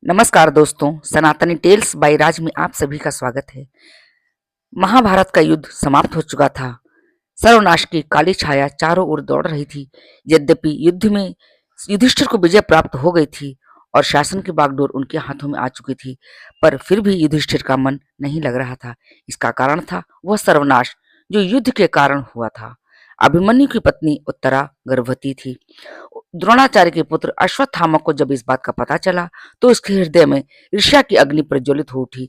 नमस्कार दोस्तों, सनातनी टेल्स बाय राज में आप सभी का स्वागत है। महाभारत का युद्ध समाप्त हो चुका था। सर्वनाश की काली छाया चारों ओर दौड़ रही थी। यद्यपि युद्ध में युधिष्ठिर को विजय प्राप्त हो गई थी और शासन की बागडोर उनके हाथों में आ चुकी थी, पर फिर भी युधिष्ठिर का मन नहीं लग रहा था। इसका कारण था वह सर्वनाश जो युद्ध के कारण हुआ था। अभिमन्यु की पत्नी उत्तरा गर्भवती थी। द्रोणाचार्य के पुत्र अश्वत्थामा को जब इस बात का पता चला तो उसके हृदय में ईर्ष्या की अग्नि प्रज्वलित हो उठी।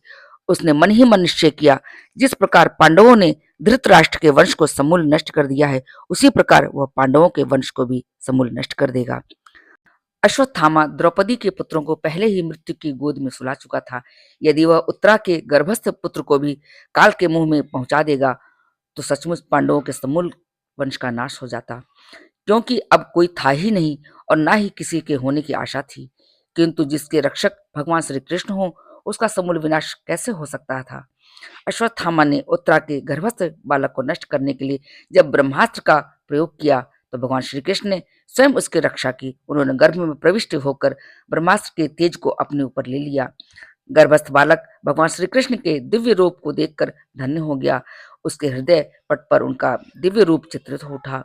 उसने मन ही मन निश्चय किया, जिस प्रकार पांडवों ने धृतराष्ट्र के वंश को समूल नष्ट कर दिया है, उसी प्रकार वह पांडवों के वंश को भी समूल नष्ट कर देगा। अश्वत्थामा द्रौपदी के पुत्रों को पहले ही मृत्यु की गोद में सुला चुका था। यदि वह उत्तरा के गर्भस्थ पुत्र को भी काल के मुंह में पहुंचा देगा तो सचमुच पांडवों के समूल वंश का नाश हो जाता, क्योंकि अब कोई था ही नहीं और ना ही किसी के होने की आशा थी। किंतु जिसके रक्षक भगवान श्री कृष्ण हो, उसका समूल विनाश कैसे हो सकता था। अश्वत्थामा ने उत्तरा के गर्भस्थ बालक को नष्ट करने के लिए जब ब्रह्मास्त्र का प्रयोग किया तो भगवान श्री कृष्ण ने स्वयं उसकी रक्षा की। उन्होंने गर्भ में प्रविष्ट होकर ब्रह्मास्त्र के तेज को अपने ऊपर ले लिया। गर्भस्थ बालक भगवान श्री कृष्ण के दिव्य रूप को देखकर धन्य हो गया। उसके हृदय पट पर उनका दिव्य रूप चित्रित हो उठा।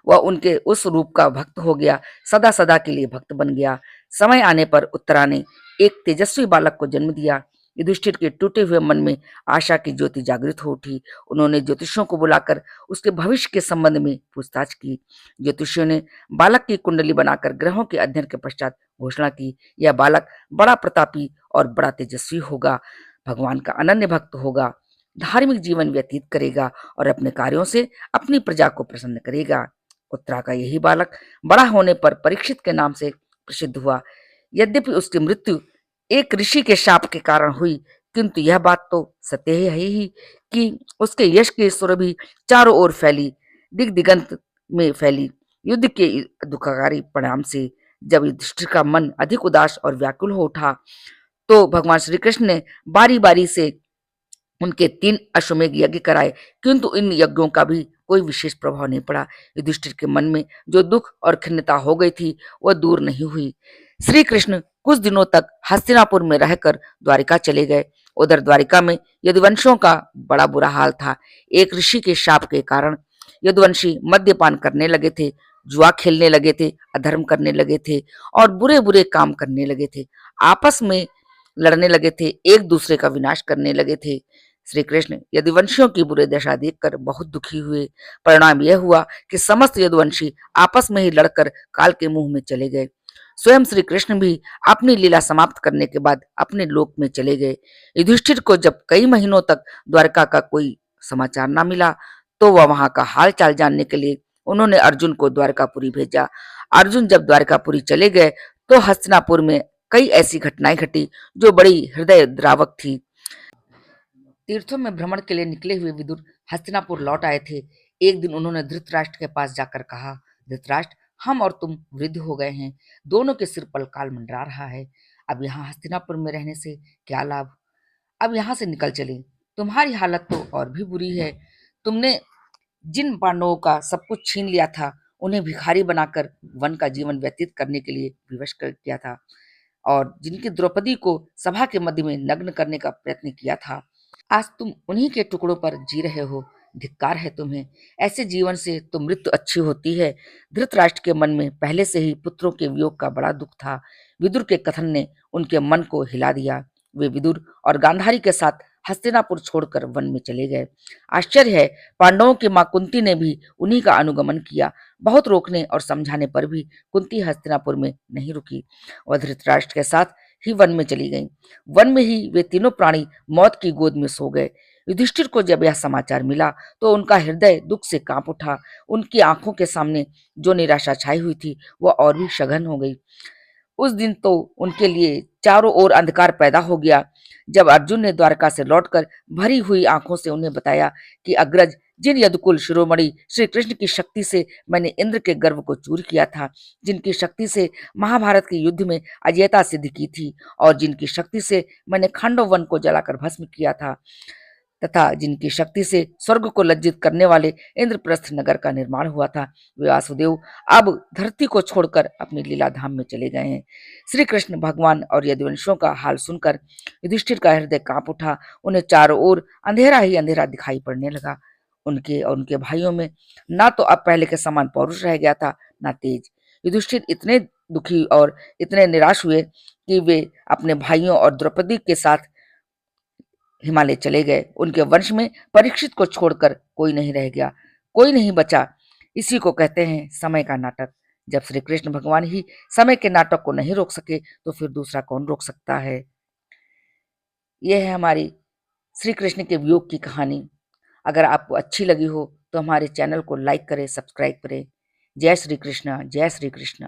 वह उनके उस रूप का भक्त हो गया, सदा सदा के लिए भक्त बन गया। समय आने पर उत्तरा ने एक तेजस्वी बालक को जन्म दिया। युधिष्ठिर के टूटे हुए मन में आशा की ज्योति जागृत हो उठी। उन्होंने ज्योतिषियों को बुलाकर उसके भविष्य के संबंध में पूछताछ की। ज्योतिषियों ने बालक की कुंडली बनाकर ग्रहों के अध्ययन के पश्चात घोषणा की, यह बालक बड़ा प्रतापी और बड़ा तेजस्वी होगा, भगवान का अनन्य भक्त होगा, धार्मिक जीवन व्यतीत करेगा और अपने कार्यों से अपनी प्रजा को प्रसन्न करेगा। उत्तरा का यही बालक बड़ा होने पर परीक्षित के नाम से प्रसिद्ध हुआ। यद्यपि उसकी मृत्यु एक ऋषि के शाप के कारण हुई, किंतु यह बात तो सत्य है ही कि उसके यश की सुरभि चारों ओर फैली, दिग दिगंत में फैली। युद्ध के दुखकारी परिणाम से जब युधिष्ठिर का मन अधिक उदास और व्याकुल हो उठा तो भगवान श्री कृष्ण ने बारी बारी से उनके 3 अश्वमेध यज्ञ कराए, किंतु इन यज्ञों का भी कोई विशेष प्रभाव नहीं पड़ा। युधिष्ठिर के मन में जो दुख और खिन्नता हो गई थी वह दूर नहीं हुई। श्री कृष्ण कुछ दिनों तक हस्तिनापुर में रहकर द्वारिका चले गए। उधर द्वारिका में यदुवंशियों का बड़ा बुरा हाल था। एक ऋषि के शाप के कारण यदुवंशी मद्यपान करने लगे थे, जुआ खेलने लगे थे, अधर्म करने लगे थे और बुरे बुरे काम करने लगे थे। आपस में लड़ने लगे थे, एक दूसरे का विनाश करने लगे थे। श्री कृष्ण यदुवंशियों की बुरी दशा देखकर बहुत दुखी हुए। परिणाम यह हुआ कि समस्त यदुवंशी आपस में ही लड़कर काल के मुंह में चले गए। स्वयं श्री कृष्ण भी अपनी लीला समाप्त करने के बाद अपने लोक में चले गए। युधिष्ठिर को जब कई महीनों तक द्वारका का कोई समाचार न मिला तो वह वहां का हाल चाल जानने के लिए उन्होंने अर्जुन को द्वारकापुरी भेजा। अर्जुन जब द्वारकापुरी चले गए तो हस्तिनापुर में कई ऐसी घटनाएं घटी जो बड़ी हृदय द्रावक थी। तीर्थों में भ्रमण के लिए निकले हुए विदुर हस्तिनापुर लौट आए थे। एक दिन उन्होंने धृतराष्ट्र के पास जाकर कहा, धृतराष्ट्र, हम और तुम वृद्ध हो गए हैं, दोनों के सिर पर काल मंडरा रहा है। अब यहाँ हस्तिनापुर में रहने से क्या लाभ। अब यहाँ से निकल चले। तुम्हारी हालत तो और भी बुरी है। तुमने जिन पांडवों का सब कुछ छीन लिया था उन्हें भिखारी बनाकर वन का जीवन व्यतीत करने के लिए विवश कर किया था, और जिनकी द्रौपदी को सभा के मध्य में नग्न करने का प्रयत्न किया था, आज तुम उन्हीं के टुकड़ों पर जी रहे हो। धिक्कार है तुम्हें। ऐसे जीवन से तो मृत्यु अच्छी होती है। धृतराष्ट्र के मन में पहले से ही पुत्रों के वियोग का बड़ा दुख था। विदुर के कथन ने उनके मन को हिला दिया। वे विदुर और गांधारी के साथ हस्तिनापुर छोड़कर वन में चले गए। आश्चर्य है, पांडवों की मां कुंती ने भी उन्हीं का अनुगमन किया। बहुत रोकने और समझाने पर भी कुंती हस्तिनापुर में नहीं रुकी। वह धृतराष्ट्र के साथ ही वन में चली गईं। वन में ही वे तीनों प्राणी मौत की गोद में सो गए। युधिष्ठिर को जब यह समाचार मिला तो उनका हृदय दुख से कांप उठा। उनकी आंखों के सामने जो निराशा छाई हुई थी वह और भी सघन हो गई। उस दिन तो उनके लिए चारों ओर अंधकार पैदा हो गया। जब अर्जुन ने द्वारका से लौटकर भरी हुई आंखों से उन्हें बताया कि अग्रज, जिन यदुकुल शिरोमणि श्री कृष्ण की शक्ति से मैंने इंद्र के गर्व को चूर किया था, जिनकी शक्ति से महाभारत के युद्ध में अजयता सिद्ध की थी और जिनकी शक्ति से मैंने खांडव वन को जलाकर भस्म किया था, तथा जिनकी शक्ति से स्वर्ग को लज्जित करने वाले इंद्रप्रस्थ नगर का निर्माण हुआ था, वे वासुदेव अब धरती को छोड़कर अपनी लीला धाम में चले गए हैं। श्री कृष्ण भगवान और यदुवंशियों का हाल सुनकर युधिष्ठिर का हृदय कांप उठा। उन्हें चारों ओर अंधेरा ही अंधेरा दिखाई पड़ने लगा। उनके और उनके भाइयों में ना तो अब पहले के समान पौरुष रह गया था, ना तेज। युधिष्ठिर इतने दुखी और इतने निराश हुए कि वे अपने भाइयों और द्रौपदी के साथ हिमालय चले गए। उनके वंश में परीक्षित को छोड़कर कोई नहीं रह गया, कोई नहीं बचा। इसी को कहते हैं समय का नाटक। जब श्री कृष्ण भगवान ही समय के नाटक को नहीं रोक सके तो फिर दूसरा कौन रोक सकता है। यह है हमारी श्री कृष्ण के वियोग की कहानी। अगर आपको अच्छी लगी हो तो हमारे चैनल को लाइक करें, सब्सक्राइब करें। जय श्री कृष्ण, जय श्री कृष्ण।